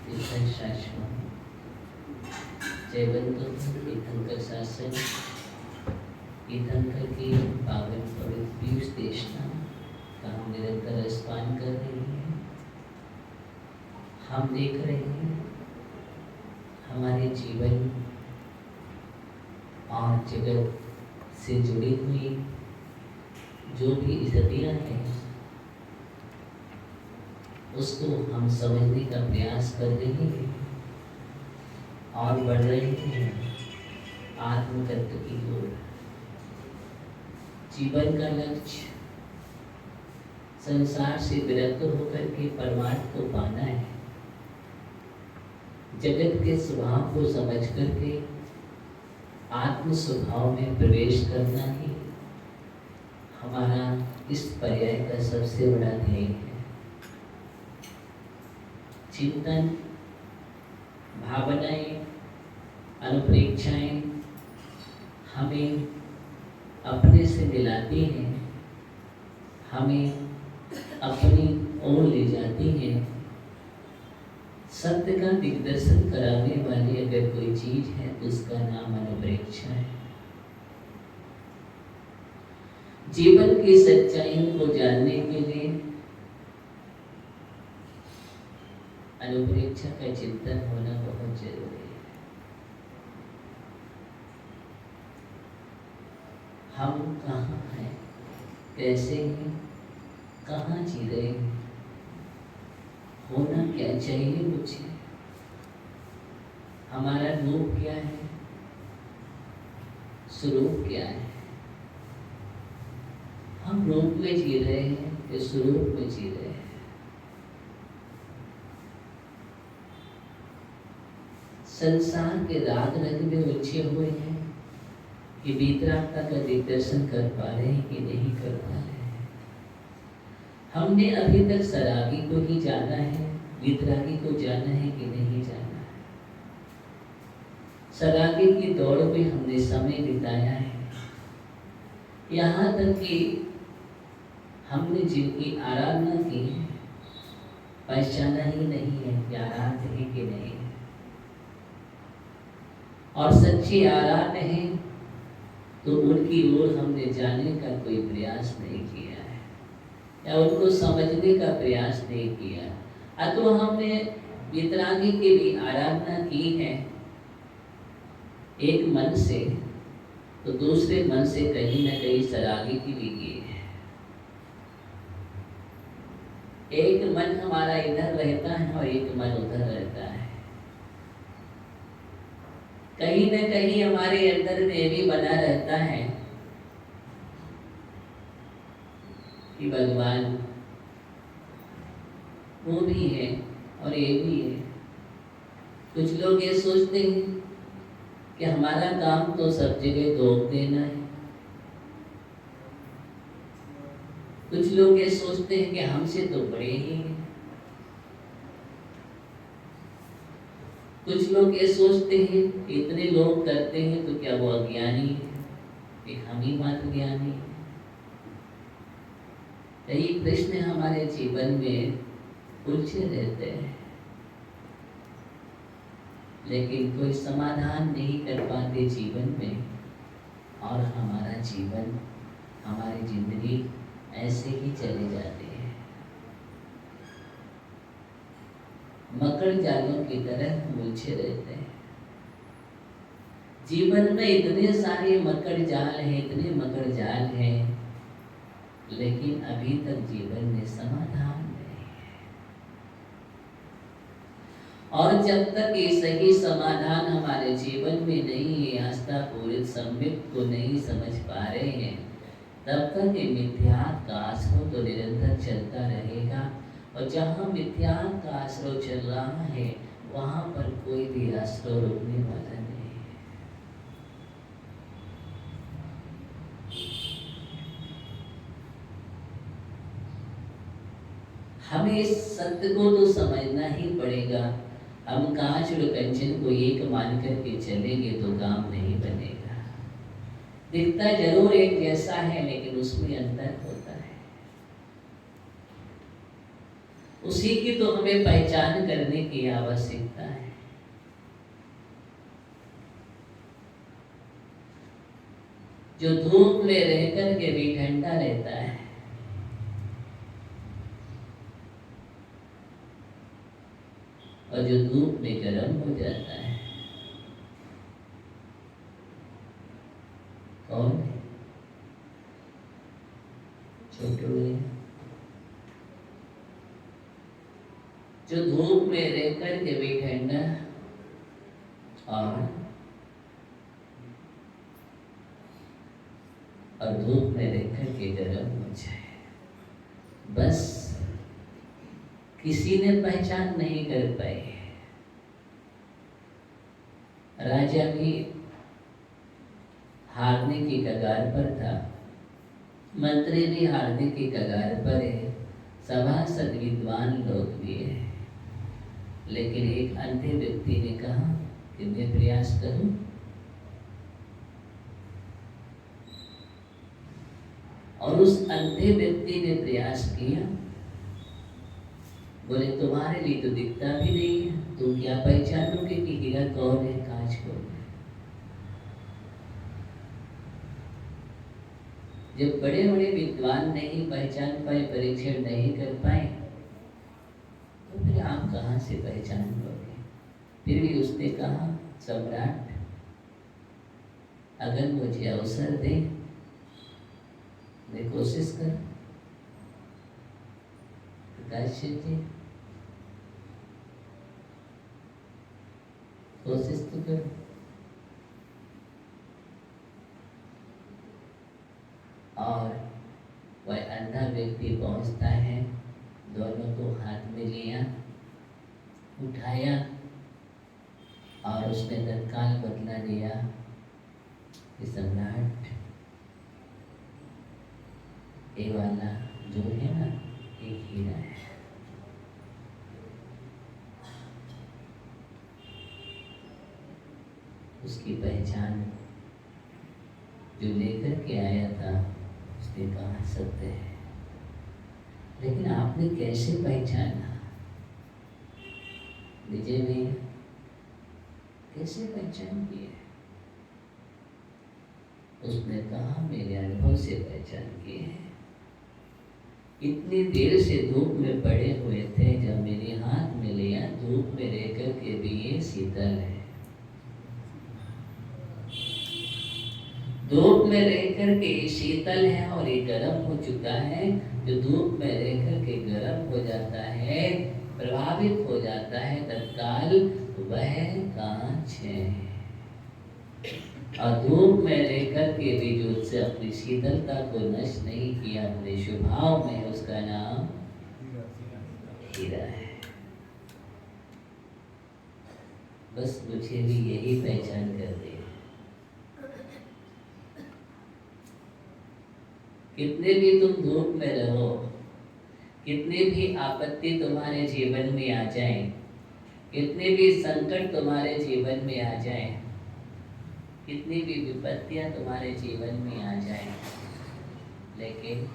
तीर्थशास्त्रम जयवंतो तीर्थंकर शासन तीर्थंकर की पावन पवित्र पीयूष देशना का हम निरंतर स्मरण कर रहे हैं। हम देख रहे हैं हमारे जीवन और जगत से जुड़ी हुई जो भी स्थितियाँ हैं उसको हम समझने का प्रयास कर रहे हैं और बढ़ रहे हैं आत्मतत्व की ओर। जीवन का लक्ष्य संसार से विरक्त होकर के परमार्थ को पाना है। जगत के स्वभाव को समझ करके आत्म स्वभाव में प्रवेश करना ही हमारा इस पर्याय का सबसे बड़ा ध्येय है। चिंतन, भावनाएं, अनुप्रेक्षाएं हमें अपने से मिलाती हैं, हमें अपनी ओर ले जाती हैं। सत्य का दिग्दर्शन कराने वाली अगर कोई चीज है तो उसका नाम अनुप्रेक्षा है। जीवन की सच्चाइयों को जानने के लिए अनुप्रेक्षा का चिंतन होना बहुत जरूरी है। हम कहाँ हैं, कैसे हैं, कहाँ जी रहे हैं, होना क्या चाहिए मुझे, हमारा रूप क्या है, स्वरूप क्या है। हम रूप में जी रहे हैं या स्वरूप में जी रहे हैं। संसार के राग रंग में उलझे हुए हैं कि वीतरागता का दिग्दर्शन कर पा रहे हैं कि नहीं कर पा रहे हैं। हमने अभी तक सरागी को ही जाना है, वीतरागी को जाना है कि नहीं जाना है। सरागी की दौड़ में हमने समय बिताया है, यहाँ तक कि हमने जिनकी आराधना की है पहचाना ही नहीं है कि आराध्य है कि नहीं है। और सच्ची आराध्य है तो उनकी ओर हमने जाने का कोई प्रयास नहीं किया है या उनको समझने का प्रयास नहीं किया। अथवा हमने वितरागी की भी आराधना की है एक मन से, तो दूसरे मन से कहीं न कहीं सरागी की भी की है। एक मन हमारा इधर रहता है और एक मन उधर रहता है। कहीं न कहीं हमारे अंदर में भी बना रहता है कि भगवान वो भी है और ये भी है। कुछ लोग ये सोचते हैं कि हमारा काम तो सब जगह दोष देना है। कुछ लोग ये सोचते हैं कि हमसे तो बड़े ही हैं। कुछ लोग ये सोचते हैं इतने लोग करते हैं तो क्या वो अज्ञानी है, एक हम ही मात्र ज्ञानी है। यही प्रश्न हमारे जीवन में उलझे रहते हैं, लेकिन कोई समाधान नहीं कर पाते जीवन में, और हमारा जीवन, हमारी जिंदगी ऐसे ही चले जाती है। मकड़ जालों की तरह हम उलझे रहते हैं। जीवन में इतने सारे मकड़ जाल हैं, इतने मकड़ जाल हैं, लेकिन अभी तक जीवन में समाधान नहीं है। और जब तक ये सही समाधान हमारे जीवन में नहीं है, आस्था पूरित सम्यक को नहीं समझ पा रहे हैं, तब तक ये मिथ्यात्व का आश्रय तो निरंतर चलता रहेगा। और जहाँ मिथ्यात्व का आश्रय चल रहा है वहाँ पर कोई भी आश्रय रुकने वाला नहीं है। हमें इस सत्य को तो समझना ही पड़ेगा। हम कांच और कंचन को एक मान करके चलेंगे तो काम नहीं बनेगा। दिखता जरूर एक जैसा है, लेकिन उसमें अंतर होता है। उसी की तो हमें पहचान करने की आवश्यकता है। जो धूप में रह कर के भी ठंडा रहता है, और जो धूप में गर्म हो जाता है, कौन है? छोटू है। जो धूप में रह कर के भी ठंडा और धूप में रह कर के गर्म हो जाए, बस किसी ने पहचान नहीं कर पाई। राजा भी हारने की कगार पर था, मंत्री भी हारने की कगार पर है, सभासद विद्वान लोग भी है, लेकिन एक अंधे व्यक्ति ने कहा कि मैं प्रयास करूं। और उस अंधे व्यक्ति ने प्रयास किया। बोले तुम्हारे लिए तो दिखता भी नहीं है, तुम क्या पहचानोगे कि हीरा कौन है, कांच कौन है। जब बड़े बड़े विद्वान नहीं पहचान पाए, परीक्षण नहीं कर पाए, तो फिर आप कहां से पहचान लोगे। फिर भी उसने कहा, सम्राट अगर मुझे अवसर दे, मैं कोशिश कर। प्रकाशित जी कोशिश तो करो। और वह अंधा व्यक्ति पहुंचता है, दोनों को हाथ में लिया, उठाया और उसने तत्काल बदला लिया कि सम्राट ये वाला जो है ना, एक हीरा है। उसकी पहचान जो लेकर के आया था, उसने कहा सत्य है। लेकिन आपने कैसे पहचाना? विजय भैया कैसे पहचान किए? उसने कहा मेरे अनुभव से पहचान किए हैं। इतनी देर से धूप में पड़े हुए थे, जब मेरे हाथ में लिया, धूप में रहकर के भी ये शीतल है। धूप में रहकर के ये शीतल है और ये गर्म हो चुका है। जो धूप में रहकर के गर्म हो जाता है, प्रभावित हो जाता है तत्काल, वह कांच है। और धूप में रहकर के भी जो उससे अपनी शीतलता को नष्ट नहीं किया, अपने स्वभाव में, उसका नाम हीरा है। बस मुझे भी यही पहचान कर दे। कितने भी तुम धूप में रहो, कितने भी आपत्ति तुम्हारे जीवन में आ जाए, कितने भी संकट तुम्हारे जीवन में आ जाए, कितनी भी विपत्तियां तुम्हारे जीवन में आ जाए, लेकिन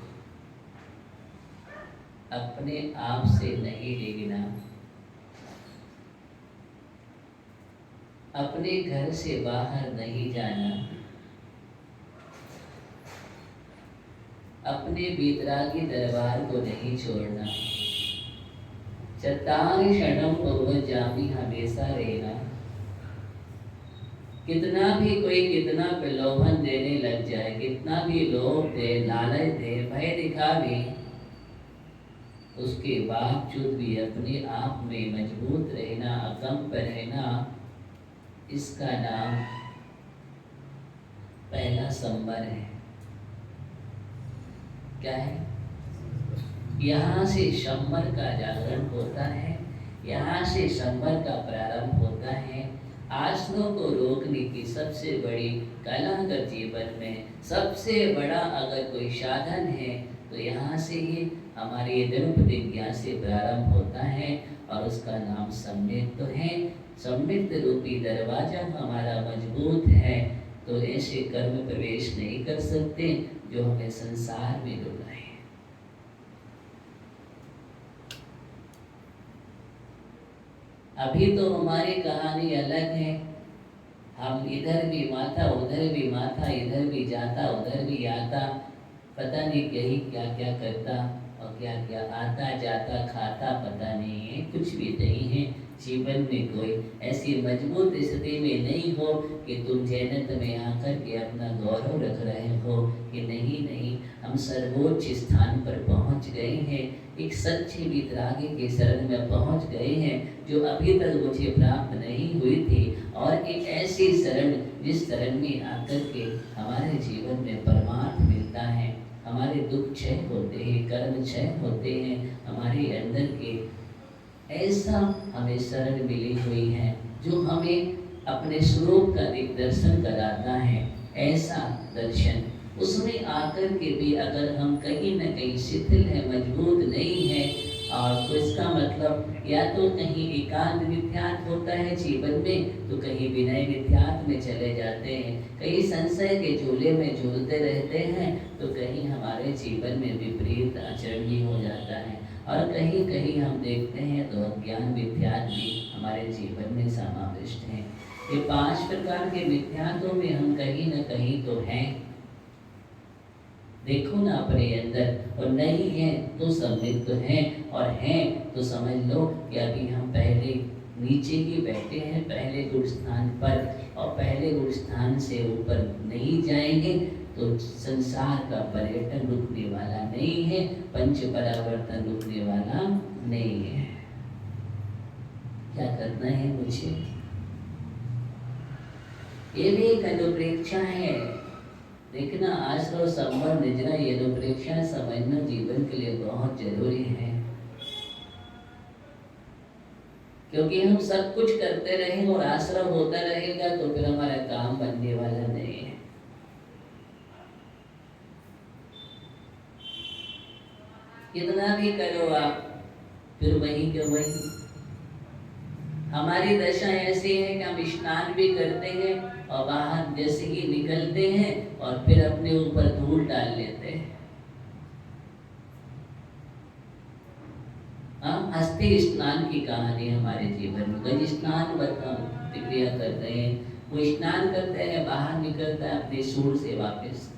अपने आप से नहीं लेना, अपने घर से बाहर नहीं जाना, अपने बीतरागी दरबार को नहीं छोड़ना, चट्टान क्षणम भगवत जामी हमेशा रहना। कितना भी कोई कितना प्रलोभन देने लग जाए, कितना भी लोभ दे, लालच दे, भय दिखावे, उसके बावजूद भी अपने आप में मजबूत रहना, अकम्प रहना, इसका नाम पहला संबर है। क्या है? यहाँ से शंबर का जागरण होता है, यहाँ से शंबर का प्रारंभ होता है। आसनों को रोकने की सबसे बड़ी कला अगर जीवन में सबसे बड़ा अगर कोई साधन है, तो यहाँ से ही हमारी दृढ़ प्रतिज्ञा से प्रारंभ होता है, और उसका नाम सम्यक तो है। सम्यक रूपी दरवाजा हमारा मजबूत है, तो ऐसे कर्म प्रवेश नहीं कर सकते जो हमें संसार में डुबाए। अभी तो हमारी कहानी अलग है। हम इधर भी माथा, उधर भी माथा, इधर भी जाता, उधर भी आता, पता नहीं कहीं क्या क्या करता और क्या क्या आता जाता खाता, पता नहीं है, कुछ भी नहीं है। जीवन में कोई ऐसी मजबूत स्थिति में नहीं हो कि तुम जन्नत में आकर के अपना गौरव रख रहे हो कि नहीं नहीं, हम सर्वोच्च स्थान पर पहुंच गए हैं, एक सच्चे वितरागी के शरण में पहुंच गए हैं जो अभी तक मुझे प्राप्त नहीं हुई थी, और एक ऐसी शरण जिस शरण में आकर के हमारे जीवन में परमार्थ मिलता है, हमारे दुख क्षय होते हैं, कर्म क्षय होते हैं, हमारे अंदर के ऐसा हमें शरण मिली हुई है जो हमें अपने स्वरूप का दिग्दर्शन कराता है। ऐसा दर्शन उसमें आकर के भी अगर हम कहीं न कहीं शिथिल है, मजबूत नहीं है, और तो इसका मतलब या तो कहीं एकांत मिथ्यात्व होता है जीवन में, तो कहीं विनय मिथ्यात्व में चले जाते हैं, कहीं संशय के झूले में झूलते रहते हैं, तो कहीं हमारे जीवन में विपरीत आचरण भी हो जाता है, और कहीं कहीं हम देखते हैं तो अज्ञान मिथ्यात्व भी हमारे जीवन में समाविष्ट है। ये 5 प्रकार के मिथ्यात्वों में हम कहीं न कहीं तो हैं। देखो ना अपने अंदर, और नहीं है तो सम्मिलित तो हैं, और हैं तो समझ लो कि अभी हम पहले नीचे ही बैठे हैं, पहले गुण स्थान पर, और पहले गुण स्थान से ऊपर नहीं जाएंगे तो संसार का पर्यटन रुकने वाला नहीं है, पंच परावर्तन रुकने वाला नहीं है। क्या करना है मुझे? ये भी एक अनुप्रेक्षा है। देखना, आश्रम संबंध निजना ये अनुप्रेक्षा समझना जीवन के लिए बहुत जरूरी है, क्योंकि हम सब कुछ करते रहें और आश्रम होता रहेगा तो फिर हमारा काम बनने वाला नहीं है। कितना भी करो आप, फिर वही के वही। हमारी दशा ऐसी है कि हम स्नान भी करते हैं और बाहर जैसे ही निकलते हैं और फिर अपने ऊपर धूल डाल लेते हैं। अस्थि स्नान की कहानी हमारे जीवन में, गज स्नान क्रिया करते हैं, वो स्नान करते हैं, बाहर निकलता है अपने सूर से वापस।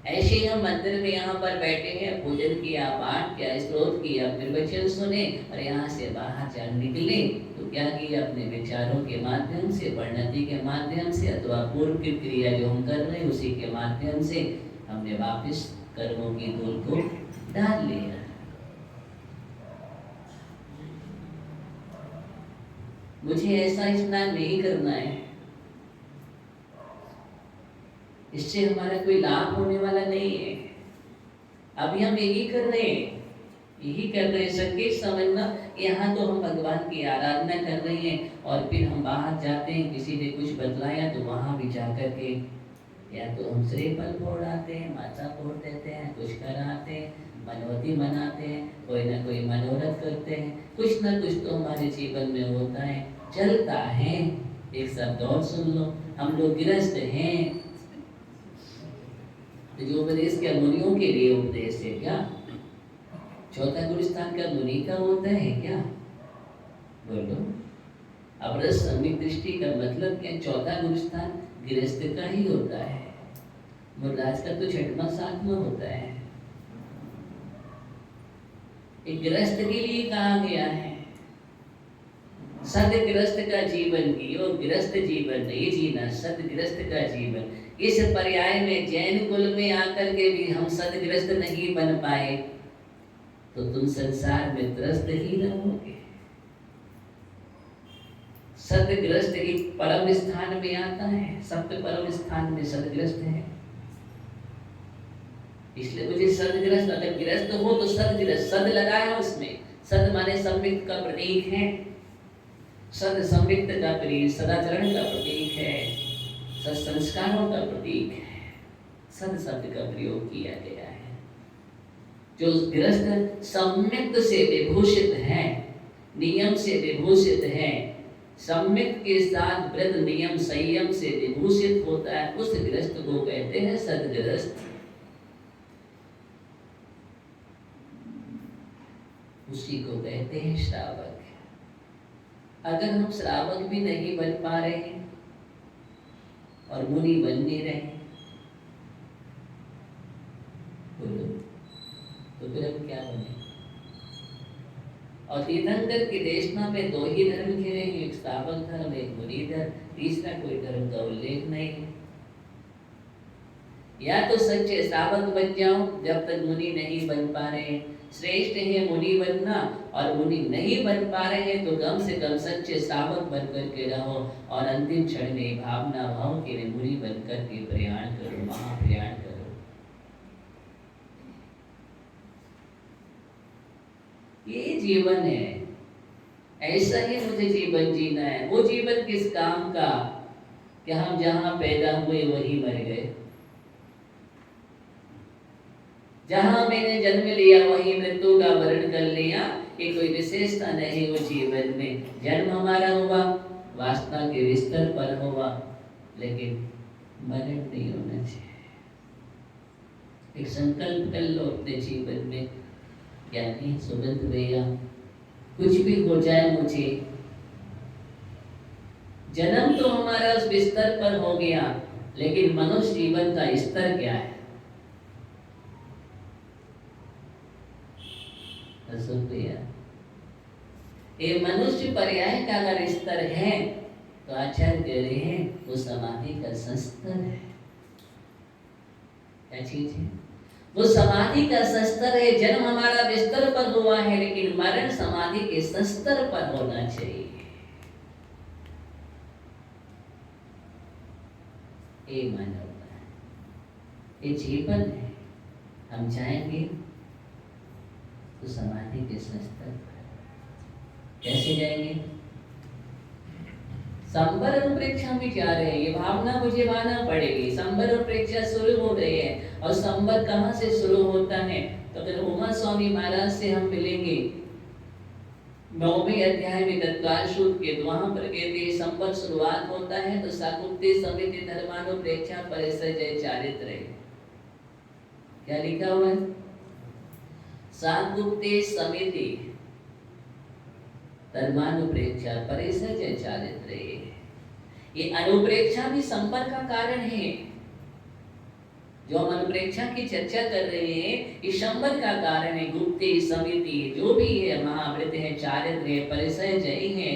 ऐसे ही हम मंदिर में यहाँ पर बैठे हैं, पूजन किया, पाठ किया, स्तोत्र किया, फिर वचन सुने, और यहाँ से बाहर जा निकले तो क्या किया, अपने विचारों के माध्यम से, परिणति के माध्यम से, अथवा पूर्व की क्रिया जो हम कर रहे हैं उसी के माध्यम से हमने वापस कर्मों की धूल को डाल लिया। मुझे ऐसा स्नान नहीं करना है, इससे हमारा कोई लाभ होने वाला नहीं है। अभी हम यही कर रहे हैं, यही कर रहे हैं। संकेत समझना, यहाँ तो हम भगवान की आराधना कर रहे हैं, और फिर हम बाहर जाते हैं, किसी ने कुछ बतलाया तो वहां भी जाकर के या तो हम श्रीफल फोड़ आते हैं, माथा फोड़ देते हैं, कुछ कराते हैं, मनोती मनाते हैं, कोई ना कोई मनोरथ करते हैं, कुछ ना कुछ तो हमारे जीवन में होता है, चलता है। एक शब्द और सुन लो, हम लोग गृहस्थ हैं, जो उपदेश क्या मुनियों के लिए उपदेश है क्या? चौथा गुरुस्थान का मुनि का होता है क्या? बोलो। अब रस सम्यक दृष्टि का मतलब क्या? चौथा गुरुस्थान गृहस्थ का ही होता है, मुरदास का तो छठवां सातवां होता है। एक गृहस्थ के लिए कहा गया है, सद गृहस्थ का जीवन जियो, गृहस्थ जीवन नहीं जीना, सद गृहस्थ का जीवन। इस पर्याय में जैन कुल में आकर के भी हम सदग्रस्त नहीं बन पाए तो तुम संसार में त्रस्त ही रहोगे। सदग्रस्त ही परम स्थान में आता है, सप्त परम स्थान में सदग्रस्त है। इसलिए मुझे सदग्रस्त, अगर ग्रस्त हो तो सदग्रस्त, सद लगाया उसमें, सद माने संविक्त का प्रतीक है, सद संविक्त का प्रतीक, सदाचरण का प्रतीक है, संस्कारों का प्रतीक है। सद शब्द का प्रयोग किया गया है। जो गृहस्थ सम्यक्त से विभूषित है, नियम से विभूषित है, सम्यक्त के साथ व्रत नियम संयम से विभूषित होता है, उस गृहस्थ को कहते हैं सदगृहस्थ। उसी को कहते हैं श्रावक। अगर हम श्रावक भी नहीं बन पा रहे हैं और मुनि बन नहीं रहे, बोलो तो फिर हम क्या बने? और तीर्थंकर की देशना में दो ही धर्म घिरे हैं, एक श्रावक धर्म, एक मुनि धर्म, तीसरा कोई धर्म का उल्लेख नहीं है। या तो सच्चे श्रावक बन जाओ जब तक मुनि नहीं बन पा रहे, श्रेष्ठ है मुनि बनना, और मुनि नहीं बन पा रहे हैं तो कम से कम सच्चे श्रावक बन करके रहो और अंतिम क्षण में भावना भाव के मुनि बन करके प्रयाण करो, महाप्रयाण करो। ये जीवन है, ऐसा ही मुझे जीवन जीना है। वो जीवन किस काम का कि हम जहां पैदा हुए वही मर गए, जहां मैंने जन्म लिया वही मृत्यु का वर्ण कर लिया। ये कोई विशेषता नहीं वो जीवन में। जन्म हमारा हुआ वासना के विस्तर पर हुआ, लेकिन मरण नहीं होना चाहिए। एक संकल्प कर लो अपने जीवन में, ज्ञानी सुगंध भैया, कुछ भी हो जाए मुझे, जन्म तो हमारा उस बिस्तर पर हो गया, लेकिन मनुष्य जीवन का स्तर क्या है? ये मनुष्य पर्याय का अगर स्तर है तो आचार्य कह रहे हैं वो समाधि का संस्तर है। क्या चीज है? वो समाधि का संस्तर है। जन्म हमारा बिस्तर पर हुआ है, लेकिन मरण समाधि के संस्तर पर होना चाहिए। ये मानवता है, ये जीवन है। हम जाएंगे तो समाधि के संस्तर पर। कैसे जाएंगे? संबर अनुप्रेक्षा में जा रहे हैं, ये भावना मुझे मानना पड़ेगी। संबर अनुप्रेक्षा शुरू हो रही है, और संबर कहाँ से शुरू होता है? तो अगर उमा स्वामी महाराज से हम मिलेंगे 9वें अध्याय में तत्काल सूत्र के, तो वहां पर कहते हैं संबर शुरुआत होता है तो शाकुंतल समिति धर्मानुप्रेक्षा परिसर चारित्र। क्या लिखा हुआ है? शाकुंतल समिति धर्मानुप्रेक्षा परिसर चारित्र। ये अनुप्रेक्षा भी संपर्क का कारण है। जो हम अनुप्रेक्षा की चर्चा कर रहे हैं, ये संपर्क का कारण है। गुप्ते समिति जो भी है, महावृत है, चारित्र है, परिसर जय है,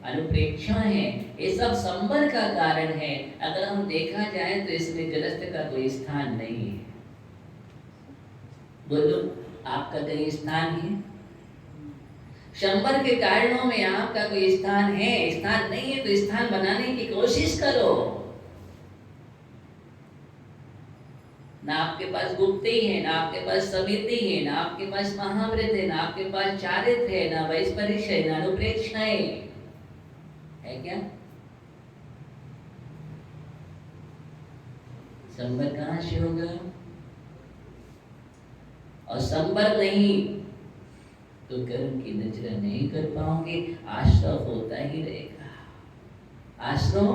अनुप्रेक्षा है, ये सब संपर्क का कारण है। अगर हम देखा जाए तो इसमें गृहस्थ का कोई स्थान नहीं है। बोलो, आपका कहीं स्थान है? संपर्क के कारणों में आपका कोई स्थान है? स्थान नहीं है तो स्थान बनाने की कोशिश करो। ना आपके पास गुप्ती है, ना आपके पास समिति है, ना आपके पास महावृत है, ना आपके पास चारित्र है, ना वैस्परिश है, ना अनुप्रेक्षा है क्या? संपर्क कहां से होगा? और संपर्क नहीं तो कर्म की नजर नहीं कर पाओगे। आश्रव होता ही रहेगा, आश्रव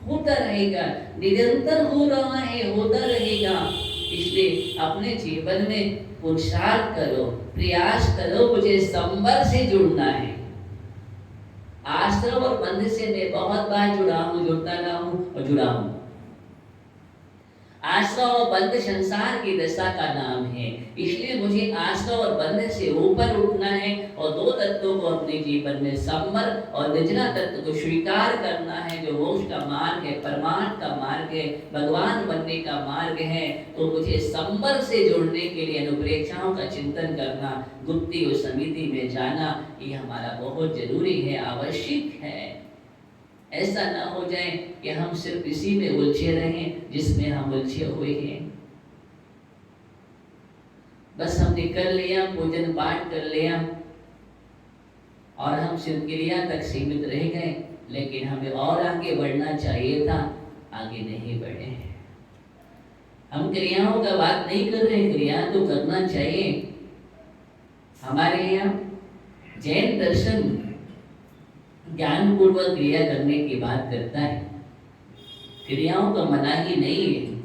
होता रहेगा, निरंतर हो रहा है, होता रहेगा। इसलिए अपने जीवन में पुरुषार्थ करो, प्रयास करो, मुझे संपर्क से जुड़ना है। आश्रम और बंध से मैं बहुत बार जुड़ा हूँ, जुड़ता रहा हूँ और जुड़ा हूँ। आश्रम और बंध संसार की दशा का नाम है, इसलिए मुझे आश्रम और बंध से ऊपर उठना है और दो तत्वों को अपने जीवन में संवर और निजला तत्व को स्वीकार करना है, जो मोक्ष का मार्ग है, परमार्थ का मार्ग है, भगवान बनने का मार्ग है। तो मुझे संवर से जुड़ने के लिए अनुप्रेक्षाओं का चिंतन करना, गुप्ती और समिति में जाना, ये हमारा बहुत जरूरी है, आवश्यक है। ऐसा ना हो जाए कि हम सिर्फ इसी में उलझे रहें जिसमें हम उलझे हुए हैं। बस हमने कर लिया, पूजन पाठ कर लिया और हम सिर्फ क्रिया तक सीमित रह गए, लेकिन हमें और आगे बढ़ना चाहिए था, आगे नहीं बढ़े। हम क्रियाओं का बात नहीं कर रहे, क्रिया तो करना चाहिए। हमारे यहाँ जैन दर्शन ज्ञान पूर्वक क्रिया करने की बात करता है, क्रियाओं का मना ही नहीं है।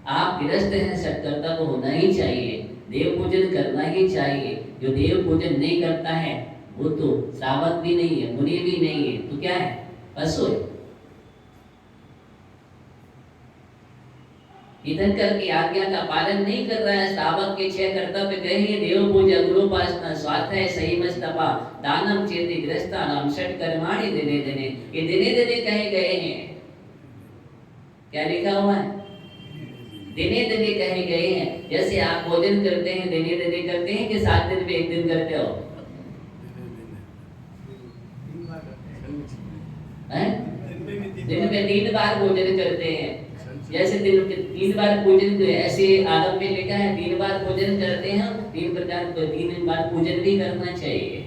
आप गृहस्थ हैं, सत्कर्ता को होना ही चाहिए, देव पूजन करना ही चाहिए। जो देव पूजन नहीं करता है वो तो श्रावक भी नहीं है, मुनि भी नहीं है, तो क्या है, पशु है। तीर्थंकर की आज्ञा का पालन नहीं कर रहा है, श्रावक के 6 कर्तव्य कहे, देव पूजा, गुरुपासना, स्वाध्याय, संयम, तपा, दानम, चेति, गृहस्थानम, षट कर्माणि दिने दिने, ये दिने दिने कहे गए हैं। क्या लिखा हुआ है, दिने दिने कहे गए हैं। जैसे आप भोजन करते हैं दिने दिने करते हैं कि 7 दिन में 1 दिन करते हो, दिन में 3 बार भोजन करते हैं। जैसे दिन के 3 बार पूजन, ऐसे आगम में लिखा है 3 बार भोजन करते हैं, 3 प्रकार 3 बार पूजन भी करना चाहिए।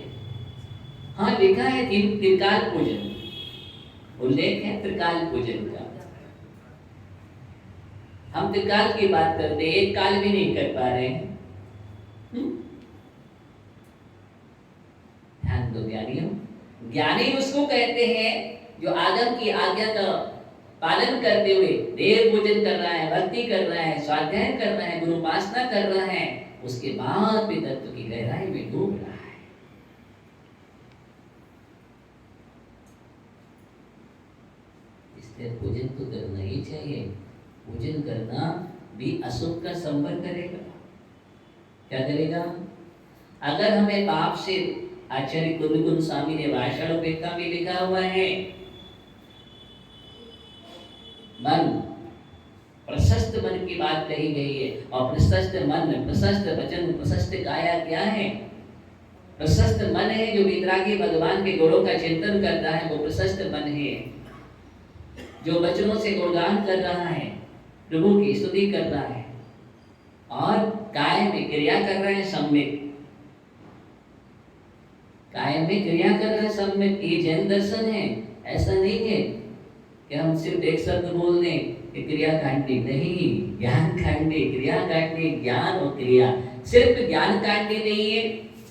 हाँ लिखा है 3 त्रिकाल पूजन, उल्लेख है त्रिकाल पूजन का। हम त्रिकाल की बात करते हैं, एक काल भी नहीं कर पा रहे हैं। ध्यान दो ज्ञानियों, ज्ञानी उसको कहते हैं जो आगम की आज्ञा का पालन करते हुए देव पूजन कर रहा है, भक्ति कर रहा है, स्वाध्याय कर रहा है, गुरुपासना कर रहा है, उसके बाद भी तत्व की गहराई में डूब रहा है। इसलिए पूजन तो करना ही चाहिए। पूजन करना भी अशुभ का संवर करेगा। क्या करेगा? अगर हमें पाप से, आचार्य कुंद स्वामी ने भाषण उपेक्षा में लिखा हुआ है, मन, प्रशस्त मन की बात कही गई है। और प्रशस्त मन, प्रशस्त वचन, प्रशस्त काया क्या है? प्रशस्त मन है जो वितरागी भगवान के गुणों का चिंतन करता है, वो प्रशस्त मन है। जो वचनों से गुणगान कर रहा है, प्रभु की स्तुति कर रहा है, और काय में क्रिया कर रहा है सम्यक। काय में क्रिया कर रहा है सम्यक। ये जैन दर्शन है। ऐसा नहीं है कि हम सिर्फ एक शब्द बोल दें कि क्रिया कांडी, नहीं, ज्ञान कांडी, क्रिया कांडी, ज्ञान और क्रिया। सिर्फ ज्ञान कांडी नहीं है,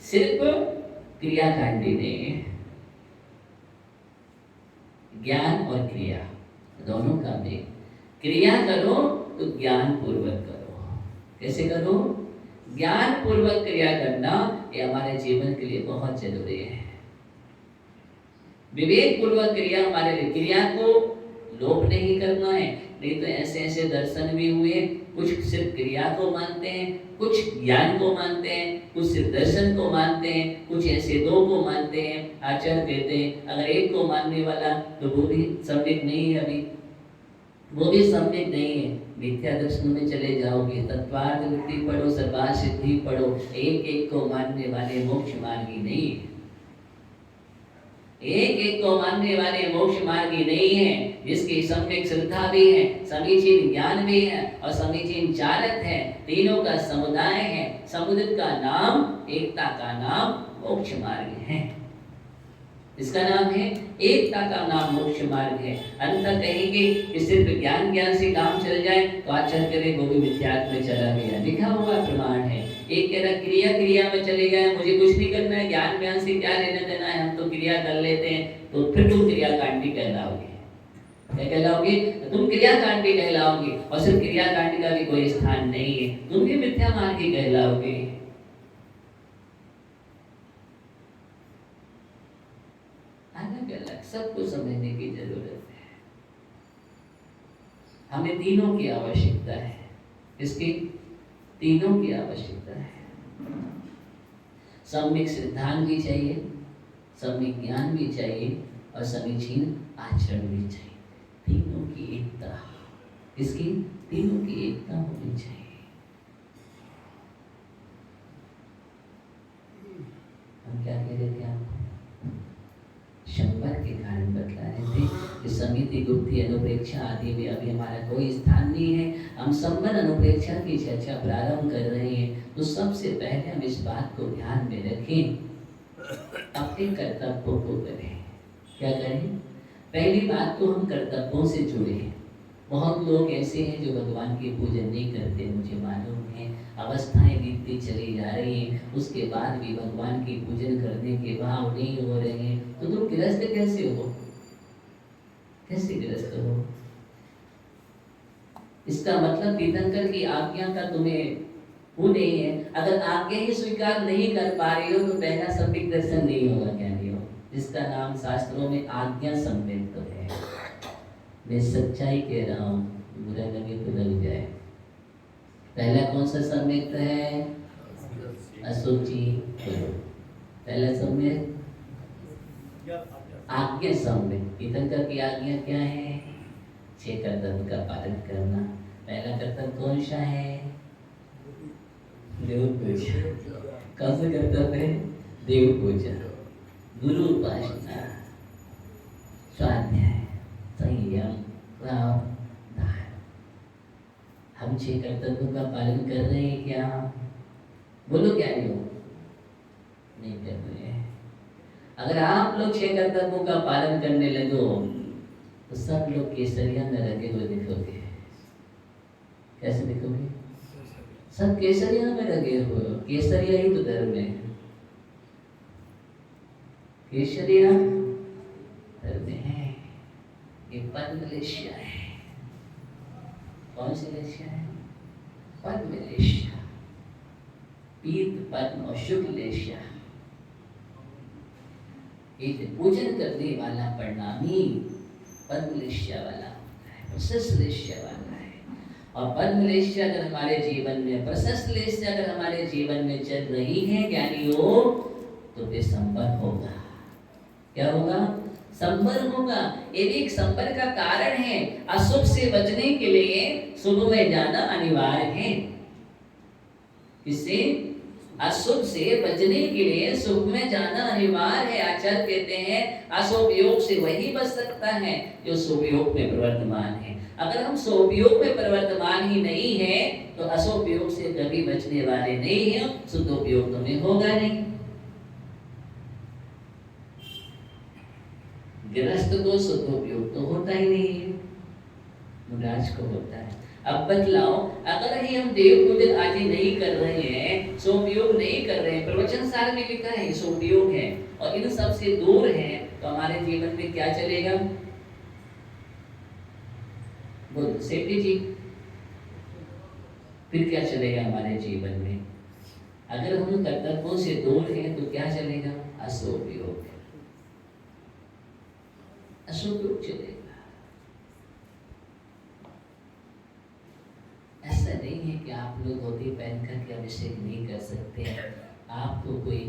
सिर्फ क्रिया कांडी नहीं है। ज्ञान और क्रिया दोनों का भी। क्रिया करो तो ज्ञान पूर्वक करो। कैसे करो? ज्ञान पूर्वक क्रिया करना ये हमारे जीवन के लिए बहुत जरूरी है। विवेक पूर्वक क्रिया हमारे लिए, क्रिया को लोप नहीं करना है। नहीं तो ऐसे ऐसे दर्शन भी हुए, कुछ सिर्फ क्रिया को मानते हैं, कुछ ज्ञान को मानते हैं, कुछ सिर्फ दर्शन को मानते हैं, कुछ ऐसे 2 को मानते हैं। आचार्य कहते हैं अगर एक को मानने वाला तो वो भी सम्यक नहीं है, अभी वो भी सम्यक नहीं है। मिथ्या दर्शन में चले जाओगे, तत्वार्थ वृत्ति पढ़ो, सर्वार्थ सिद्धि पढ़ो, एक एक को मानने वाले मोक्ष मार्गी नहीं है। एक एक को मानने वाले मोक्ष मार्गी नहीं है। जिसकी सम्यक श्रद्धा भी है, समीचीन ज्ञान भी है और समीचीन चारत है, तीनों का समुदाय है। समुद्र का नाम, एकता का नाम मोक्ष मार्ग है। इसका नाम है एकता का नाम मोक्ष मार्ग है। अंतर कहेंगे कि सिर्फ ज्ञान से काम चल जाए तो आचरण करे वो भी मिथ्यात्व में चला गया, लिखा हुआ प्रमाण है। एक कह रहा क्रिया में चले गए, मुझे कुछ नहीं करना है, ज्ञान से क्या लेना देना है, हम तो क्रिया कर लेते हैं, तो फिर तुम क्रियाकांडी कहलाओगे। क्या कहलाओगे? तुम क्रियाकांडी कहलाओगे। और सिर्फ क्रियाकांडी का भी कोई स्थान नहीं है, तुम भी मिथ्या मार्गी कहलाओगे। अलग अलग सबको समझने की जरूरत है। हमें तीनों की आवश्यकता है। इसकी तीनों की आवश्यकता है। सम्यक सिद्धांत भी चाहिए, सम्यक ज्ञान भी चाहिए और समीचीन आचरण भी चाहिए। तीनों की एकता, इसकी तीनों की एकता होनी चाहिए। हम क्या कह रहे थे आपको? शंकर के कारण बतला रहे थे कि समिति, गुप्ति, अनुप्रेक्षा आदि में अभी हमारा कोई स्थान नहीं है। हम संबंध अनुप्रेक्षा की चर्चा प्रारंभ कर रहे हैं, तो सबसे पहले हम इस बात को ध्यान में रखें, अपने कर्तव्यों को करें। क्या करें? पहली बात तो हम कर्तव्यों से जुड़े हैं। बहुत लोग ऐसे हैं जो भगवान की पूजन नहीं करते, मुझे मालूम है। अवस्थाएं बीतती चली जा रही हैं, उसके बाद भी भगवान की पूजन करने के भाव नहीं हो रहे हैं, तो तुम गृहस्थ कैसे हो? कैसे गृहस्थ हो? इसका मतलब तीर्थंकर की आज्ञा का तुम्हें वो नहीं है। अगर आज्ञा ही स्वीकार नहीं कर पा रही हो तो पहला सम्यक दर्शन नहीं होगा ज्ञानी हो, जिसका नाम शास्त्रों में आज्ञा सम्यक तो है। मैं सच्चाई कह रहा हूँ, बुरा लगे तो लग जाए। पहला कौन सा सम्यक है? असुचि। पहला सम्यक आज्ञा सम्यक। तीर्थंकर की आज्ञा क्या है? 6 कर्तव्य का पालन करना। पहला कर्तव्य कौन सा है? देव पूजा। कौन सा कर्तव्य है? देव पूजा, गुरु उपासना, स्वाध्याय, संयम, दान। हम 6 कर्तव्यों का पालन कर रहे हैं क्या? बोलो क्या नहीं कर रहे हैं। अगर आप लोग 6 कर्तव्यों का पालन करने लगो तो सब लोग केसरिया में लगे हुए दिखोगे। कैसे दिखोगे? सब केसरिया में लगे हुए। केसरिया ही तो धर्म है। केसरिया धर्म है। ये पद्म लेशिया है। कौन सी लेशिया है? पद्म लेशिया, पीत पद्म और शुक्ल लेशिया। एक पूजन करने वाला परिणामी पद्म लेशिया वाला होता है, प्रशस्त लेशिया वाला है। और पद्म लेशिया अगर हमारे जीवन में, प्रशस्त लेशिया अगर हमारे जीवन में चल रही है ज्ञानियों, तो फिर संपर्क होगा। क्या होगा? संपर्क होगा। ये भी एक संपर्क का कारण है। अशुभ से बचने के लिए शुभ में जाना अनिवार्य है। इससे अशुभ से बचने के लिए शुभ में जाना अनिवार्य है। आचार्य कहते हैं अशुभ योग से वही बच सकता है जो शुभ योग में प्रवर्तमान है। अगर हम शुभ योग में प्रवर्तमान ही नहीं है तो अशुभ योग से कभी बचने वाले नहीं है। शुद्ध उपयोग तो में होगा नहीं। गृहस्थ को शुद्ध उपयोग तो होता ही नहीं है, मुराज को होता है। अब बतलाओ, अगर ही हम देव पूजन आदि नहीं कर रहे हैं, सोपयोग नहीं कर रहे हैं, प्रवचन सार में लिखा है सोपयोग है, और इन सब से दूर है, तो हमारे जीवन में क्या चलेगा? बोल सेठी जी, फिर क्या चलेगा हमारे जीवन में? अगर हम कर्तव्यों से दूर हैं तो क्या चलेगा? अशुभ योग, अशुभ योग चलेगा। ऐसा नहीं है कि आप लोग धोती पहनकर के अभिषेक नहीं कर सकते। आपको कोई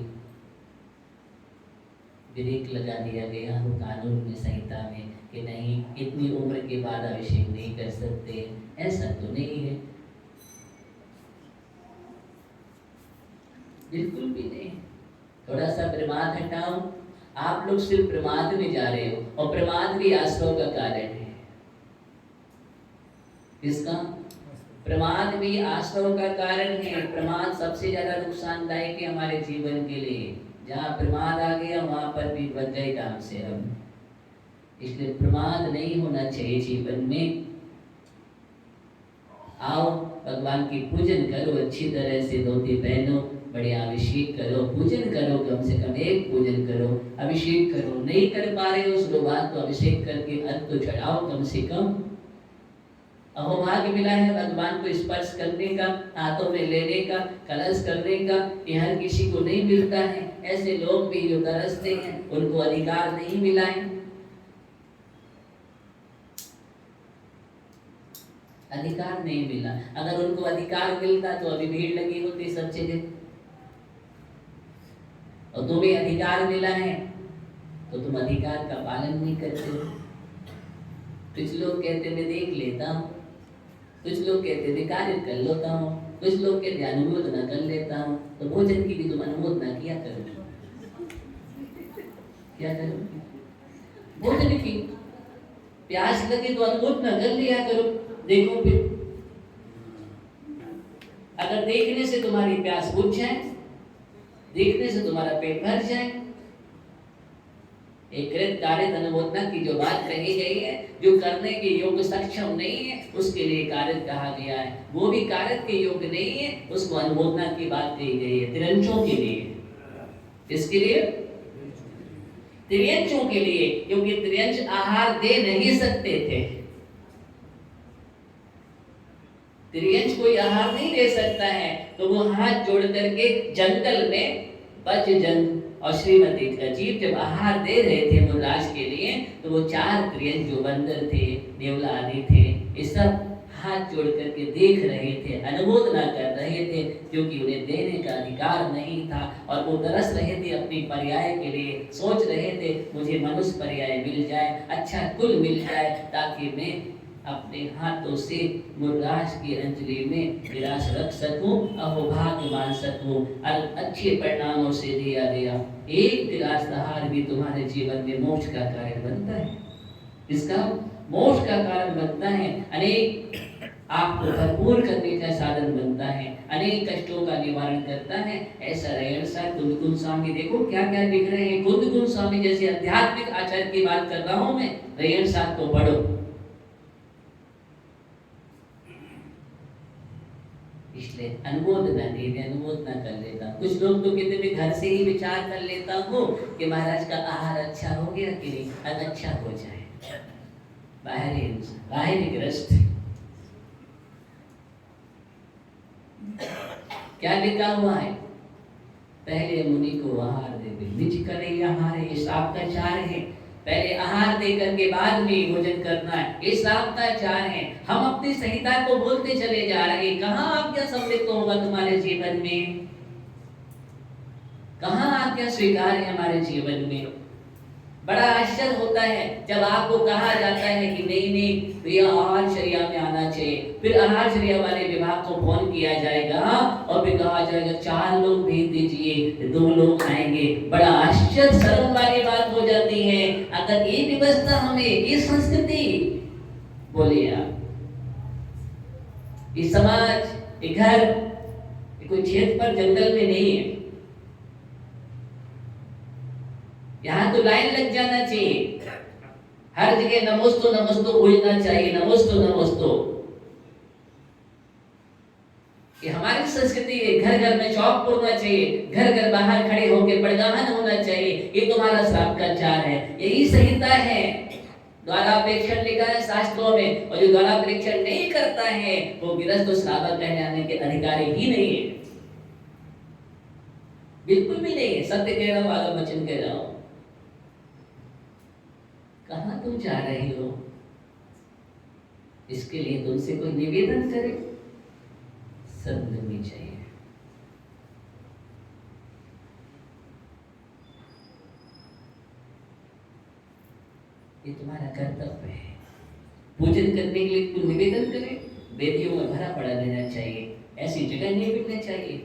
ब्रेक लगा दिया गया हो कानून में, संहिता में, कि नहीं इतनी उम्र के बाद अभिषेक नहीं कर सकते, ऐसा तो नहीं है, बिल्कुल भी नहीं। थोड़ा सा प्रमाद हटाओ। आप लोग सिर्फ प्रमाद में जा रहे हो, और प्रमाद भी आश्रव का कारण है। किसका? प्रमाद भी आश्रव का कारण है। प्रमाद सबसे ज्यादा नुकसानदायक है हमारे जीवन के लिए। जहाँ प्रमाद आ गया वहां पर भी बच गए काम से हम। इसलिए प्रमाद नहीं होना चाहिए जीवन में। आओ भगवान की पूजन करो, अच्छी तरह से धोती पहनो, बढ़िया अभिषेक करो, पूजन करो, कम से कम एक पूजन करो, अभिषेक करो। नहीं कर पा रहे हो शुरुआत तो अभिषेक करके अर्घ तो चढ़ाओ कम से कम। अहोभाग्य मिला है भगवान को स्पर्श करने का, हाथों में लेने का, कलश करने का, ये हर किसी को नहीं मिलता है। ऐसे लोग भी जो तरसते हैं उनको अधिकार नहीं मिला है। अधिकार नहीं मिला। अगर उनको अधिकार मिलता तो अभी भीड़ लगी होती सब जगह। और तुम्हें अधिकार मिला है तो तुम अधिकार का पालन नहीं करते हो। कुछ लोग कहते मैं देख लेता हूँ, कुछ लोग कहते थे कार्य कर लेता हूँ, कुछ लोग कहते अनुमोदना कर लेता हूँ। तो भोजन की भी तुम अनुमोदना किया करो। क्या करो? भोजन की प्यास लगे तो अनुमोदना कर लिया करो। देखो फिर अगर देखने से तुम्हारी प्यास बुझ जाए, देखने से तुम्हारा पेट भर जाए, एक कृत कार्य अनुमोदना की जो बात कही गई है, जो करने के योग्य सक्षम नहीं है उसके लिए कार्य कहा गया है। वो भी कार्य के योग्य नहीं है, उसको अनुमोदना की बात कही गई है। तिरंचों के लिए, इसके लिए तिरंचों के लिए, क्योंकि तिरंच आहार दे नहीं सकते थे। त्रियंश कोई आहार नहीं दे सकता है, तो वो हाथ जोड़ करके जंगल में बज जन और श्रीमती अजीब जब आहार दे रहे थे मुनराज के लिए, तो वो 4 त्रियंश जो बंदर थे, नेवला आदि थे, ये सब हाथ जोड़ करके देख रहे थे, अनुमोदना कर रहे थे, क्योंकि उन्हें देने का अधिकार नहीं था। और वो तरस रहे थे अपनी पर्याय के लिए, सोच रहे थे मुझे मनुष्य पर्याय मिल जाए, अच्छा कुल मिल जाए, ताकि मैं अपने हाथों से मुनराज की अंजलि में विरास रख सकूं, अहोभाग्य मान सकूं और अच्छे परिणामों से दिया गया। एक गिलास आहार भी तुम्हारे जीवन में मोक्ष का कारण बनता है, इसका मोक्ष का कारण बनता है, अनेक आपको भरपूर करने का साधन बनता है, अनेक कष्टों का निवारण करता है। ऐसा रैयण साहब कुंद स्वामी देखो क्या क्या लिख रहे हैं। कुंद स्वामी जैसे आध्यात्मिक आचार्य की बात कर रहा हूं मैं, रैयण साहब को पढ़ो। इसलिए अनुमोदना नहीं, अनुमोदना कर लेता। कुछ लोग तो कहते हैं घर से ही विचार कर लेता हूँ कि महाराज का आहार अच्छा हो गया कि नहीं, अच्छा हो जाए। बाहरी ग्रस्त क्या लिखा हुआ है, पहले मुनि को आहार दे, निज करे आहार, ये सांप का चार है। पहले आहार देकर के बाद में भोजन करना है, ये सांप का चार है। हम अपनी संहिता को बोलते चले जा रहे हैं, कहाँ आज्ञा सम्मिलित होगा तुम्हारे जीवन में, कहाँ आज्ञा स्वीकार है हमारे जीवन में। बड़ा आश्चर्य होता है जब आपको कहा जाता है कि नहीं नहीं तो यह आहारचर्या में आना चाहिए, फिर आहारचर्या वाले विभाग को फोन किया जाएगा और फिर कहा जाएगा 4 लोग भेज दीजिए, 2 लोग आएंगे। बड़ा आश्चर्य शर्म वाली बात हो जाती है। अगर ये व्यवस्था हमें, ये संस्कृति, बोलिए आप, ये समाज, ये घर, ये कोई क्षेत्र पर जंगल में नहीं है, यहाँ तो लाइन लग जाना चाहिए, हर जगह नमोस्तु नमोस्तु बोलना चाहिए, नमोस्तु नमोस्तु। ये हमारी संस्कृति है। घर घर में चौक बोलना चाहिए, घर घर बाहर खड़े होकर बड़गाहन होना चाहिए। ये तुम्हारा श्रावकाचार है, यही संहिता है। द्वारापेक्षण लिखा है शास्त्रों में, और जो द्वारापेक्षण नहीं करता है वो गृहस्थ श्रावक कहलाने के अधिकारी ही नहीं है, बिल्कुल भी नहीं है। सत्य कह रहा हूं, आगे वचन कह रहा हूं। कहां तुम जा रहे हो, इसके लिए तुमसे कोई निवेदन करे, सद्गति चाहिए। ये तुम्हारा कर्तव्य है। पूजन करने के लिए तुम निवेदन करे, वेदियों में भरा पड़ा रहना चाहिए, ऐसी जगह नहीं मिलना चाहिए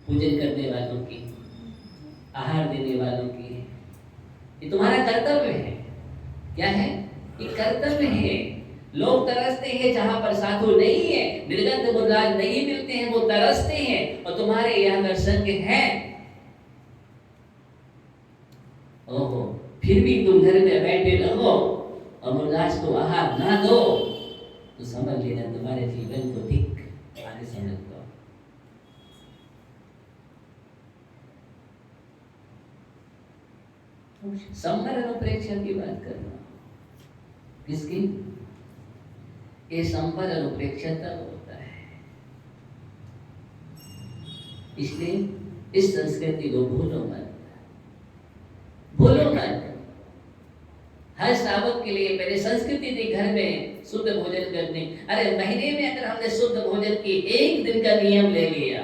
पूजन करने वालों की, आहार देने वालों की। ये तुम्हारा कर्तव्य है। क्या है? ये कर्तव्य है। लोग तरसते हैं जहां पर साधु नहीं है, निर्गंध मुनराज नहीं मिलते हैं, वो तरसते हैं, और तुम्हारे यहाँ अगर संग है, ओहो, फिर भी तुम घर में बैठे रहो और मुनराज को आहार ना दो, तो समझ लेना तुम्हारे जीवन को धिक। आगे समझ लो। संवर अनुप्रेक्षा की बात कर रहा हूं। किसकी? ये संवर अनुप्रेक्षा तब होता है। इसलिए इस संस्कृति को भूलो मत, भूलो मत। हर श्रावक के लिए पहले संस्कृति थी घर में शुद्ध भोजन करने। अरे महीने में अगर हमने शुद्ध भोजन की 1 दिन का नियम ले लिया,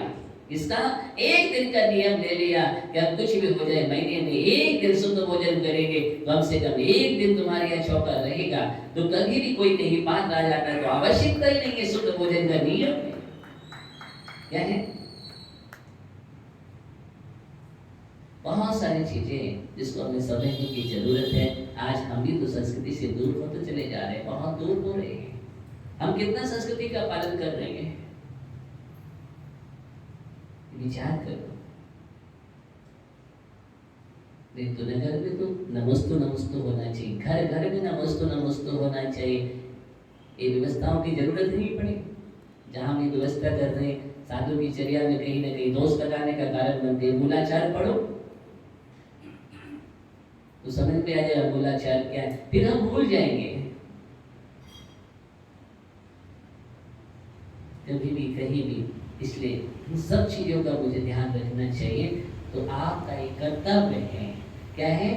इसका 1 दिन का नियम ले लिया कि अब कुछ भी हो जाए महीने में 1 दिन शुद्ध भोजन करेंगे, कम से कम 1 दिन तुम्हारे यहाँ चौका रहेगा, तो कभी भी कोई कहीं बात आ जाता है तो आवश्यकता ही नहीं है शुद्ध भोजन का नियम। क्या है? बहुत सारी चीजें जिसको हमें समझने की जरूरत है। आज हम भी तो संस्कृति से दूर होते चले जा रहे हैं, बहुत दूर हो रहे हैं। हम कितना संस्कृति का पालन कर रहे हैं, विचार करो। तो नगर में तो नमस्तु नमस्तु होना चाहिए, घर घर में नमस्तु नमस्तु होना चाहिए। ये व्यवस्थाओं की जरूरत नहीं पड़ी। जहां हम ये व्यवस्था कर रहे हैं, साधु की चर्या में कहीं ना कहीं दोष लगाने का कारण बनते हैं। मूलाचार पढ़ो तो समझ में आ जाएगा मूलाचार क्या है, फिर हम भूल जाएंगे। कभी भी कहीं भी। इसलिए इन सब चीज़ों का मुझे ध्यान रखना चाहिए। तो आपका एक कर्तव्य है, क्या है?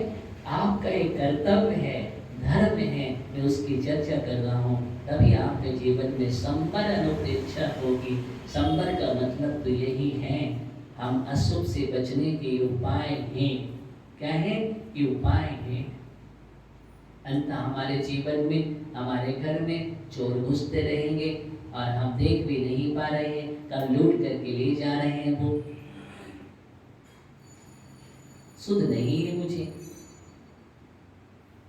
आपका एक कर्तव्य है, धर्म है, मैं उसकी चर्चा कर रहा हूँ। तभी आपके जीवन में संबर अनुप्रेक्षा होगी। संबर का मतलब तो यही है, हम अशुभ से बचने के उपाय हैं। क्या है? ये उपाय हैं। अंत हमारे जीवन में, हमारे घर में चोर घुसते रहेंगे और हम देख भी नहीं पा रहे हैं, कब लूट करके ले जा रहे हैं। वो सुध नहीं है मुझे,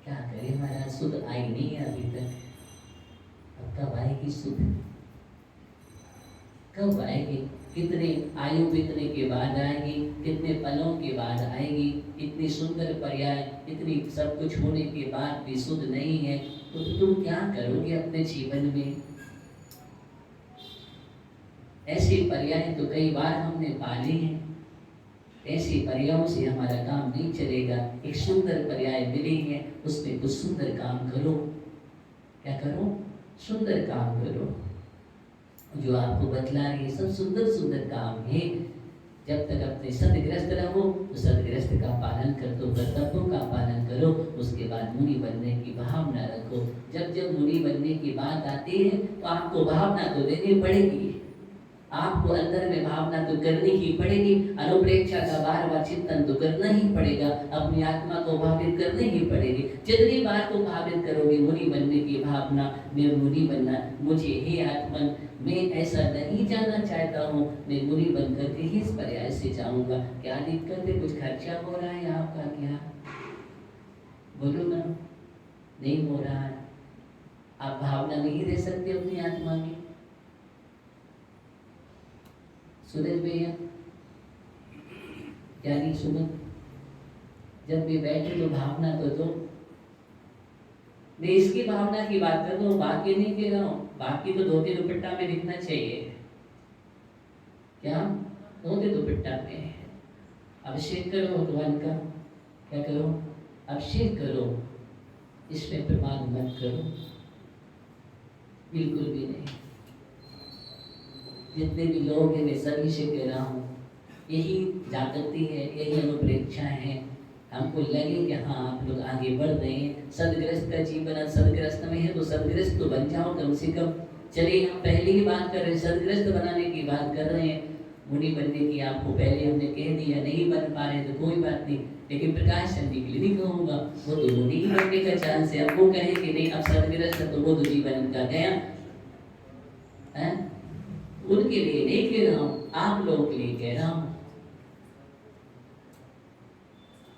क्या करें महाराज, सुध आई नहीं है अभी तक। अब कब आएगी सुध? कब आएगी? कितने आयु बीतने के बाद आएगी, कितने पलों के बाद आएगी। इतनी सुंदर पर्याय, इतनी सब कुछ होने के बाद भी शुद्ध नहीं है, तो तुम क्या करोगे अपने जीवन में? ऐसी पर्याय तो कई बार हमने पाली हैं। ऐसी पर्यायों से हमारा काम नहीं चलेगा। एक सुंदर पर्याय मिली है, उसमें कुछ सुंदर काम करो। क्या करो? सुंदर काम करो। जो आपको बतला रही है सब सुंदर सुंदर काम है। जब तक अपने सदग्रस्त रहो तो सदग्रस्त का पालन कर दो, कर्तव्यों का पालन करो। उसके बाद मुनि बनने की भावना रखो। जब जब मुनि बनने की बात आती है तो आपको भावना तो देनी पड़ेगी, आपको अंदर में भावना तो करनी ही पड़ेगी। अनुप्रेक्षा का बार बार चिंतन तो करना ही पड़ेगा, अपनी आत्मा को भावित करनी ही पड़ेगी। जितनी बार को भावित करोगे मुनि बनने की भावना, मैं मुनि बनना, मुझे हे आत्मन, मैं ऐसा नहीं जाना चाहता हूँ, मैं मुनि बन करके ही इस पर्याय से जाऊंगा। क्या दिक्कत है? कुछ खर्चा हो रहा है आपका क्या? बोलो ना, नहीं हो रहा है? आप भावना नहीं दे सकते अपनी आत्मा में? सुरेश भैया क्या नहीं सुनो? जब भी बैठे तो भावना तो दो। मैं इसकी भावना की बात कर रहा हूँ, बाकी नहीं कह रहा हूँ। बाकी तो धोती दुपट्टा में दिखना चाहिए। क्या? धोती दुपट्टा में अभिषेक करो भगवान का। क्या करो? अभिषेक करो। इसमें प्रमाद मत करो, बिल्कुल भी नहीं। जितने भी लोग हैं मैं सभी से कह रहा हूँ, यही जागृति है, यही अनुप्रेक्षा है। हमको लगे कि हाँ आप लोग आगे बढ़ रहे हैं। सदग्रस्त का जीवन सदग्रस्त में है तो सदग्रस्त तो बन जाओ कम से कम। चलिए हम पहले ही बात कर रहे हैं, सदग्रस्त बनाने की बात कर रहे हैं। मुनि बनने की आपको पहले हमने कह दिया, नहीं बन पा रहे तो कोई बात नहीं, लेकिन प्रकाश चंदी के लिए नहीं कहूँगा, वो तो मुनि ही बनने का चांस है। अब वो कहे कि नहीं अब सदग्रस्त तो वो तो जीवन उनका गया है, उनके लिए नहीं कह रहा हूँ, आप लोगों के लिए कह रहा हूँ।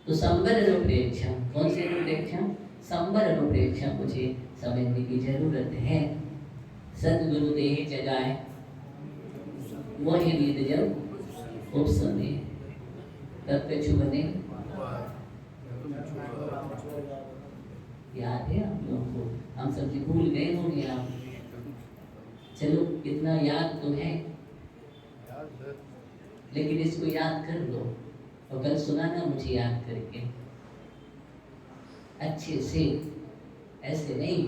तो संबर अनुप्रेक्षा, कौन सी अनुप्रेक्षा? संबर अनुप्रेक्षा मुझे समझने की जरूरत है। सदगुरु देह जगाए वही नींद जब उपसमे, तब कछु बने। याद है आप लोगों को? हम सब भूल गए होंगे आप। चलो इतना याद तो है, लेकिन इसको याद कर लो और कल सुनाना मुझे याद करके अच्छे से। ऐसे नहीं,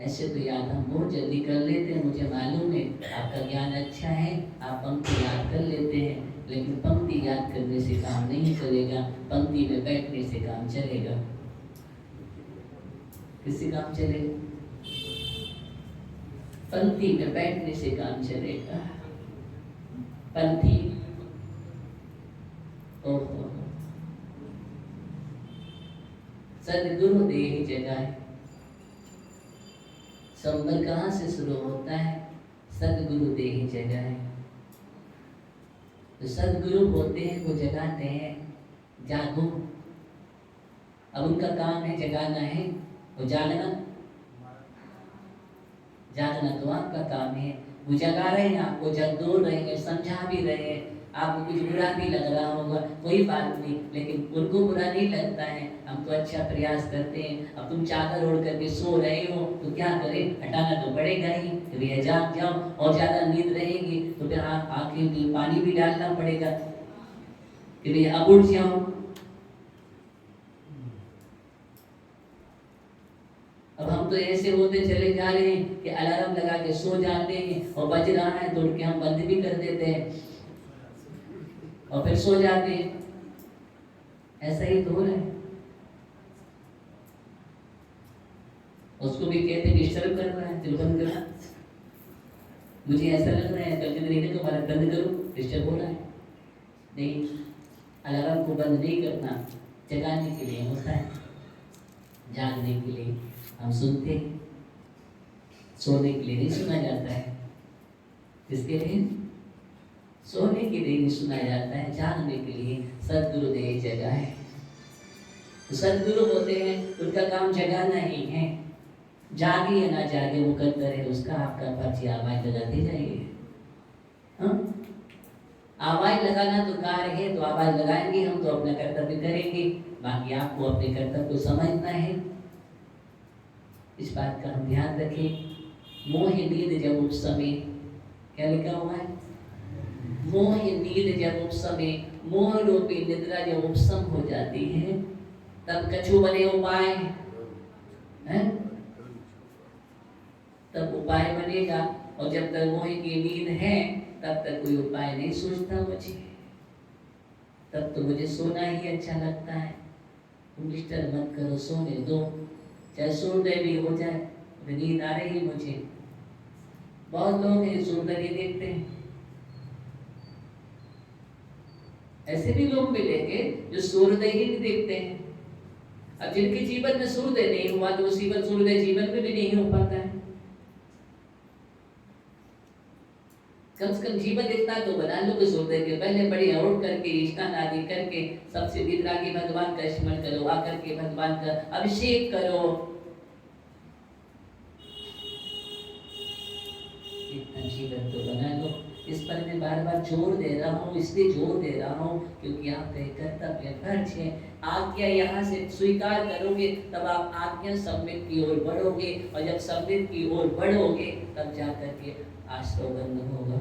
ऐसे तो याद हम बहुत जल्दी कर लेते हैं, मुझे मालूम है आपका ज्ञान अच्छा है, आप पंक्ति याद कर लेते हैं। लेकिन पंक्ति याद करने से काम नहीं चलेगा, पंक्ति में बैठने से काम चलेगा। किससे काम चलेगा? पंक्ति में बैठने से काम चलेगा। पंक्ति ओहो, सदगुरु देह जगाए। संबर कहाँ से शुरू होता है? सदगुरु देह जगाए। तो सदगुरु होते हैं वो जगाते हैं, जागो। अब उनका काम है जगाना है, वो जागना, जागना तो आपका काम है। वो जगा रहे हैं आपको, जगदोर रहे हैं, समझा भी रहे हैं। आपको कुछ बुरा भी लग रहा होगा, कोई बात नहीं, लेकिन उनको बुरा नहीं लगता है। हम तो अच्छा प्रयास करते हैं। अब तुम चादर ओढ़ करके सो रहे हो तो क्या करें, हटाना तो पड़ेगा ही। भैया जाग जाओ, और ज्यादा नींद रहेगी तो फिर आप आंखें में पानी भी डालना पड़ेगा कि भैया अब उठ जाओ। अब हम तो ऐसे होते चले जा रहे हैं कि अलार्म लगा के सो जाते हैं और बज रहा है तो उठ के हम बंद भी कर देते हैं और फिर सो जाते हैं। ऐसा ही तो हो रहा है। उसको भी कहते डिस्टर्ब कर रहा है, चलो बंद करो, मुझे ऐसा लग रहा है कल नहीं तो हमारा बंद करो, डिस्टर्ब हो रहा है। नहीं, अलार्म को बंद नहीं करना, जगाने के लिए होता है, जागने के लिए हम सुनते हैं, सोने के लिए नहीं सुना जाता है। किसके लिए? सोने के लिए नहीं सुना जाता है, जागने के लिए सदगुरु ने जगा है। तो सदगुरु होते हैं, उनका काम जगाना ही है। जागे या ना जागे वो करता रहे, उसका आपका पर्ची आवाज लगाते जाइए। हाँ, आवाज लगाना तो कार्य है, तो आवाज लगाएंगे हम, तो अपना कर्तव्य करेंगे। बाकी आपको अपने कर्तव्य को समझना है, इस बात का हम ध्यान रखें। मोह नींद जब उपसमे, क्या लिखा हुआ है? मोह नींद जब उपसमे, मोह रूपी निद्रा जब उपसम हो जाती है, तब कछु बने उपाय है, तब उपाय बनेगा। और जब तक मोह की नींद है तब तक कोई उपाय नहीं सोचता मुझे, तब तो मुझे सोना ही अच्छा लगता है। तुम डिस्टर्ब मत करो, सोने दो, चाहे सूर्योदय भी हो जाए, नींद आ रही मुझे। बहुत लोग हैं सूर्योदय देखते हैं, ऐसे भी लोग मिलेंगे जो सूर्योदय ही नहीं देखते हैं। अब जिनके जीवन में सूर्योदय नहीं हुआ तो सूर्योदय जीवन में भी नहीं हो पाता है। कम से कम जीवन इतना तो बना लो कि सूर्योदय के पहले बढ़िया उठ करके स्नान आदि करके सबसे निद्रा की भगवान का स्मरण करो, आकर के भगवान का अभिषेक करो। इतना जीवन तो बना लो। इस पर मैं बार बार जोर दे रहा हूँ, इसलिए जोर दे रहा हूँ क्योंकि आपका कर्तव्य फर्ज है। आज्ञा यहाँ से स्वीकार करोगे तब आप आज्ञा सम्मित की ओर बढ़ोगे, और जब सम्मित की ओर बढ़ोगे तब जाकर के आश्रय बंद होगा,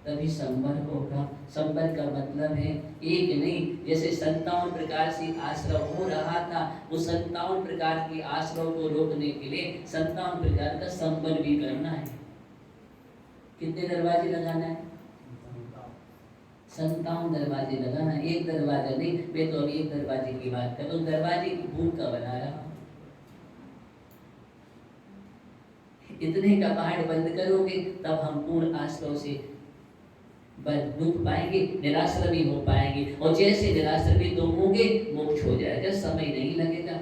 तभी संबर होगा। संबर का मतलब है एक नहीं, जैसे 57 प्रकार से आश्रय हो रहा था, वो 57 प्रकार के आश्रय को रोकने के लिए 57 प्रकार का संबर भी करना है। कितने दरवाजे लगाना है? 57 दरवाजे लगाना है, एक दरवाजा नहीं। मैं तो अभी एक दरवाजे की बात कर रहा हूँ, दरवाजे की भूमिका बना रहा हूँ। इतने का पहाड़ बंद करोगे तब हम पूर्ण आश्रय से रुक पाएंगे, निराश्रमी हो पाएंगे। और जैसे निराश्रमी तुम होगे मोक्ष हो जाएगा, समय नहीं लगेगा,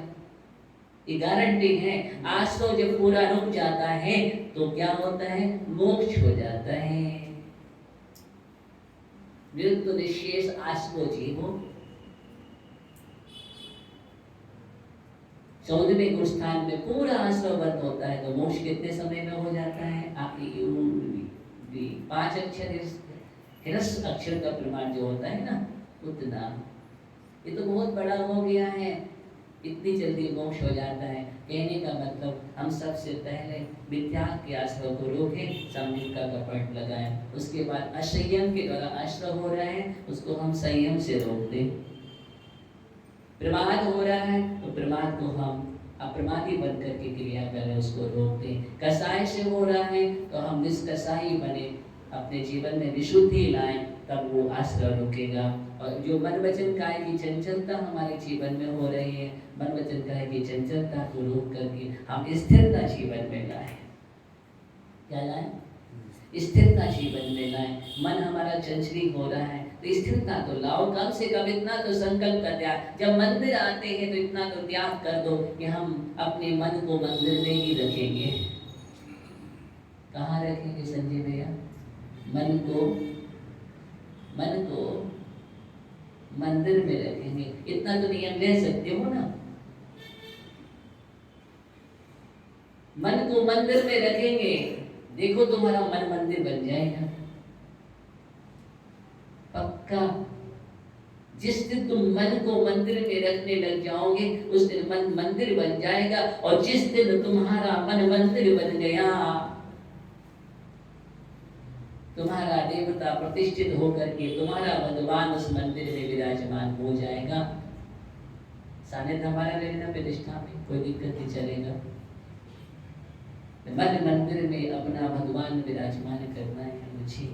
ये गारंटी है। आश्रय जब पूरा रुक जाता है तो क्या होता है? मोक्ष हो जाता है। मृत्यु निशेष आश्रय जीवो। 14वें गुरु स्थान में पूरा आश्रय बंद होता है तो मोक्ष कितने समय में हो जाता है? आपकी 5 अक्षर हिरस अक्षर का प्रमाण जो होता है ना, उतना। ये तो बहुत बड़ा हो गया है, इतनी जल्दी मोक्ष हो जाता है। कहने का मतलब हम सबसे पहले मिथ्या के आश्रय को रोकें, संयम का कपट लगाएं। उसके बाद असंयम के द्वारा आश्रय हो रहा है उसको हम संयम से रोक दें। प्रमाद हो रहा है तो प्रमाद को हम अप्रमादी बन करके क्रिया करें, उसको रोक दें। कसाय से हो रहा है तो हम निष्कसाई बने, अपने जीवन में विशुद्धि लाएं, तब वो आश्रय रुकेगा। और जो मन वचन काय की चंचलता हमारे जीवन में हो रही है, मन वचन काय की चंचलता को रोक करके हम स्थिरता जीवन में लाएं। क्या लाएं? स्थिरता जीवन में लाएं। मन हमारा चंचली हो रहा है तो स्थिरता तो लाओ, कम से कम इतना तो संकल्प कर दिया। जब मंदिर आते हैं तो इतना तो त्याग कर दो कि हम अपने मन को मंदिर में ही रखेंगे। कहाँ रखेंगे संजय भैया? मन को मंदिर में रखेंगे, इतना तो नियम ले सकते हो ना। मन को मंदिर में रखेंगे, देखो तुम्हारा मन मंदिर बन जाएगा पक्का। जिस दिन तुम मन को मंदिर में रखने लग जाओगे उस दिन मन मंदिर बन जाएगा। और जिस दिन तुम्हारा मन मंदिर बन गया, तुम्हारा देवता प्रतिष्ठित होकर के तुम्हारा भगवान उस मंदिर में विराजमान हो जाएगा। सानिध्य हमारा ले लेना प्रतिष्ठा में, कोई दिक्कत नहीं, चलेगा। मन मंदिर में अपना भगवान विराजमान करना है मुझे,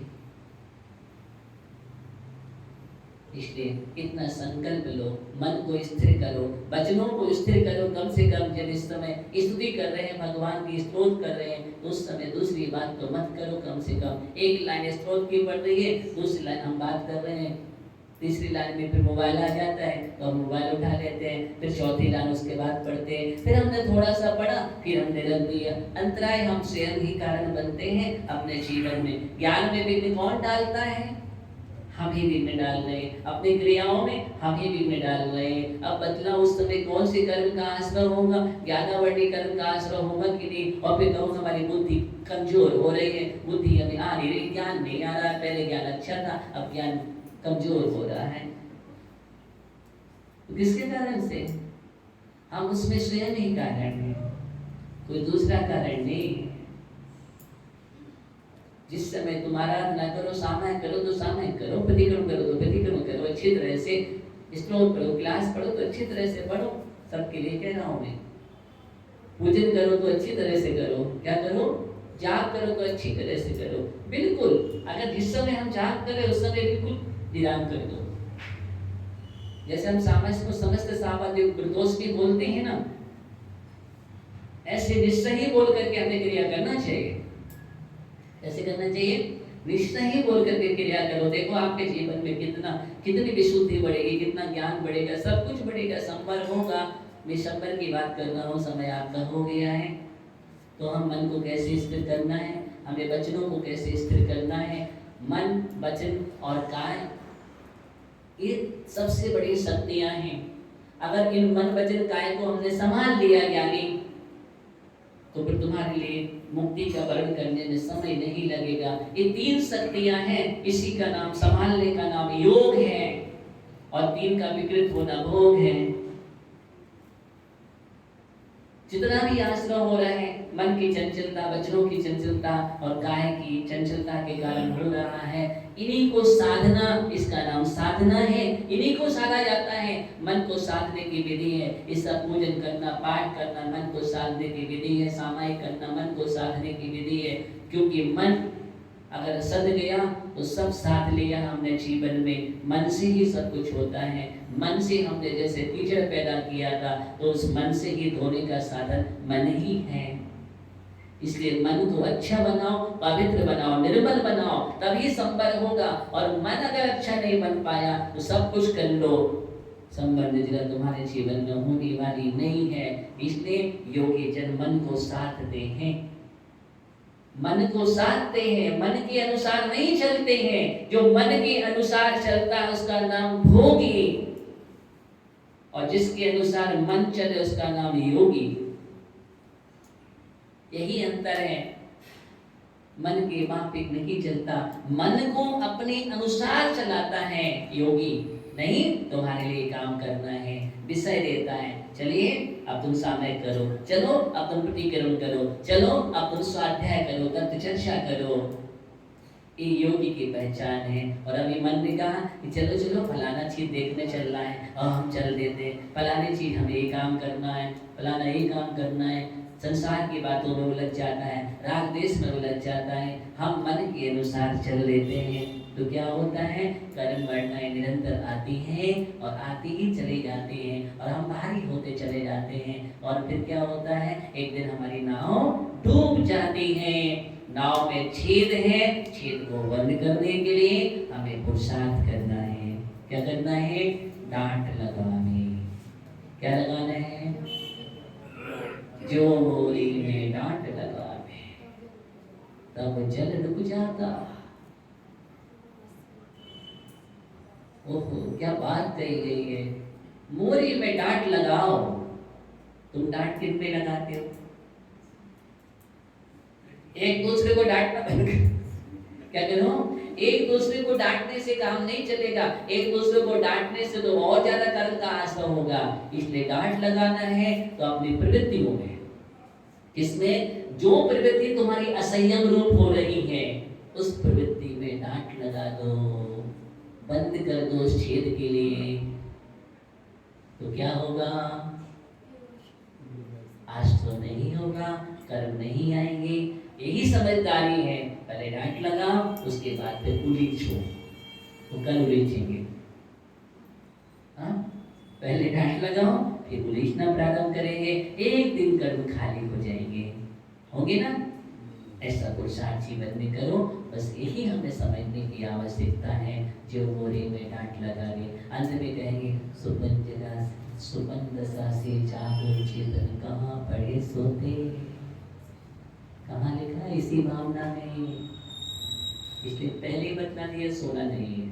इसलिए इतना संकल्प लो, मन को स्थिर करो, वचनों को स्थिर करो। कम से कम जब इस समय स्तुति कर रहे हैं, भगवान की स्तोत्र कर रहे हैं, तो उस समय दूसरी बात तो मत करो। कम से कम एक लाइन स्तोत्र की पढ़ रही है, दूसरी लाइन हम बात कर रहे हैं, तीसरी लाइन में फिर मोबाइल आ जाता है तो हम मोबाइल उठा लेते हैं, फिर चौथी लाइन उसके बाद पढ़ते हैं, फिर हमने थोड़ा सा पढ़ा, फिर हमने रख दिया। अंतराय हम स्वयं ही कारण बनते हैं अपने जीवन में। ज्ञान में विघ्न कौन डालता है? हम ही विघ्न डाल रहे हैं, अपनी क्रियाओं में हम ही विघ्न डाल रहे हैं। अब बदला उस समय कौन से कर्म का आश्रय होगा? ज्ञानावर्णी कर्म का आश्रय होगा कि नहीं? और फिर कहूँ हमारी बुद्धि कमजोर हो रही है, बुद्धि हमें आ नहीं रही, ज्ञान नहीं आ रहा। पहले ज्ञान अच्छा था, अब ज्ञान कमजोर हो रहा है। किसके कारण से? हम उसमें स्वयं ही कारण है, कोई दूसरा कारण नहीं। जिस समय तुम आराधना करो, सामायिक करो तो सामायिक करो, प्रतिक्रम करो तो प्रतिक्रम करो, अच्छी तरह से श्लोक पढ़ो, क्लास पढ़ो तो अच्छी तरह से पढ़ो। सबके लिए कह रहा हूं मैं। पूजन करो तो अच्छी तरह से करो, क्या करो? जाप करो तो अच्छी तरह से करो। बिल्कुल, अगर जिस समय हम जाप करें उस समय बिल्कुल विराम कर दो। जैसे हम सामस्त को समस्त सावधि प्रदोष की बोलते हैं ना, ऐसे निश्चय ही बोल करके हमें क्रिया करना चाहिए। कैसे करना चाहिए? निश्चय ही बोल करके क्रिया करो। देखो आपके जीवन में कितनी विशुद्धि बढ़ेगी, कितना ज्ञान बढ़ेगा, सब कुछ बढ़ेगा, संवर होगा। मैं संवर की बात कर रहा हूँ, समय आपका हो गया है। तो हम मन को कैसे स्थिर करना है, हमें वचनों को कैसे स्थिर करना है। मन, वचन और काय, ये सबसे बड़ी शक्तियां हैं। अगर इन मन, वचन, काय को हमने संभाल लिया ज्ञानी, तो फिर तुम्हारे लिए मुक्ति का वर्ण करने में समय नहीं लगेगा। ये तीन शक्तियां हैं, इसी का नाम, संभालने का नाम योग है, और तीन का विकृत होना भोग है। जितना भी आश्रय हो रहा है, मन की चंचलता, वचनों की चंचलता और काय की चंचलता के कारण हो रहा है। इन्हीं को साधना, इसका नाम साधना है, इन्हीं को साधा जाता है। मन को साधने की विधि है, इसका पूजन करना, पाठ करना मन को साधने की विधि है, सामायिक करना मन को साधने की विधि है। क्योंकि मन अगर सद गया तो सब साध लिया हमने जीवन में। मन से ही सब कुछ होता है। मन से हमने जैसे कीचड़ पैदा किया था, तो उस मन से ही धोने का साधन मन ही है। इसलिए मन को अच्छा बनाओ, पवित्र बनाओ, निर्मल बनाओ, तभी संवर होगा। और मन अगर अच्छा नहीं बन पाया तो सब कुछ कर लो, संवर तुम्हारे जीवन में होने वाली नहीं है। इसलिए योगी जन मन को साधते हैं, मन को साधते हैं, मन के अनुसार नहीं चलते हैं। जो मन के अनुसार चलता है उसका नाम भोगी, और जिसके अनुसार मन चले उसका नाम योगी। यही अंतर है। मन के माफिक नहीं चलता, मन को अपने अनुसार चलाता है योगी। नहीं, तुम्हारे लिए काम करना है, विषय देता है, चलिए अब तुम सामयिक करो, चलो अब तुम प्रतिक्रमण करो, चलो अब तुम स्वाध्याय करो, तत्व चर्चा करो। ये योगी की पहचान है। और अभी मन ने कहा कि चलो चलो फलाना चीज देखने चल रहा है, और हम चल देते, फलानी चीज हमें ये काम करना है, फलाना ये काम करना है। संसार की बातों में उलझ जाता है, राग देश में उलझ जाता है, हम मन के अनुसार चल लेते हैं। तो क्या होता है? कर्म वर्णाएं निरंतर आती हैं और आती ही चली जाती हैं, और हम भारी होते चले जाते हैं। और फिर क्या होता है? एक दिन हमारी नाव डूब जाती है। नाव में छेद है, छेद को बंद करने के लिए हमें पुरुषार्थ करना है। क्या करना है? डांट लगाने। क्या लगाना है? जो मोरी में डांट लगावे तब जल रुक जाता। ओहो, क्या बात कही गई है। मोरी में डांट लगाओ। तुम डांट किन पे लगाते हो? एक दूसरे को डांटना बंद करो। क्या करो? एक दूसरे को डांटने से काम नहीं चलेगा। एक दूसरे को डांटने से तो और ज्यादा कर्म का आश्रय होगा। इसलिए डांट लगाना है तो अपनी प्रवृत्तियों में, इसमें जो प्रवृत्ति तुम्हारी असंयम रूप हो रही है उस प्रवृत्ति में डांट लगा दो, बंद कर दो उस छेद के लिए। तो क्या होगा? आज तो नहीं होगा, कर्म नहीं आएंगे। यही समझदारी है। पहले डांट लगाओ, उसके बाद फिर उलीझो। तो कल उलीझेंगे। हाँ, पहले डांट लगाओ, फिर उलीझना प्रारंभ करेंगे। एक दिन कर्म खाली हो जाएंगे, होंगे ना? ऐसा पुरुषार्थ जीवन में करो। बस यही हमें समझने की आवश्यकता है। जो मोरे में डांट लगा के अंत में कहेंगे, सुपन दशा से जागो चेतन कहाँ पड़े सोते। कहाँ लिखा है? इसी भावना में। इसलिए पहले ही बतला दिया, सोना नहीं है,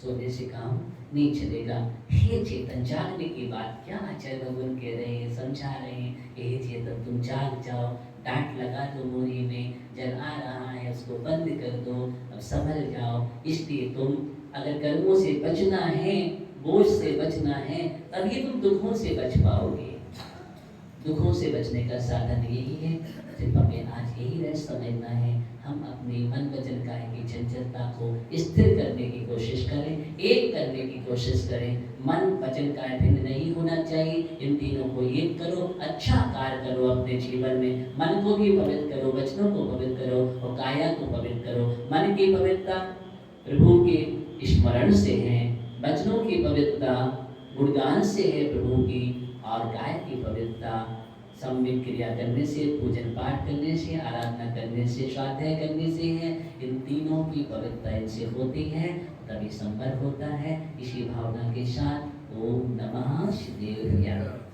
सोने से काम नहीं चलेगा। हे चेतन, जागने की बात क्या आचार्य भगवान कह रहे हैं, समझा रहे हैं। हे चेतन, तुम जाग जाओ, डांट लगा दो मोरी में, जल आ रहा है उसको बंद कर दो, अब संभल जाओ। इसलिए तुम अगर कर्मों से बचना है, बोझ से बचना है, तभी तुम दुखों से बच पाओगे। दुखों से बचने का साधन यही है। सिर्फ हमें आज यही रह समझना है। हम अपनी मन वचन काया की चंचलता को स्थिर करने की कोशिश करें, एक करने की कोशिश करें। मन वचन काया भिन्न नहीं होना चाहिए। इन तीनों को एक करो, अच्छा कार्य करो अपने जीवन में। मन को भी पवित्र करो, वचनों को पवित्र करो और काया को पवित्र करो। मन की पवित्रता प्रभु के स्मरण से है, वचनों की पवित्रता गुणगान से है प्रभु की, और गाय की पवित्रता सम्मिलित क्रिया करने से, पूजन पाठ करने से, आराधना करने से, स्वाध्याय करने से है। इन तीनों की पवित्रता इनसे होती है, तभी संपर्क होता है। इसी भावना के साथ ओम नमः शिवाय।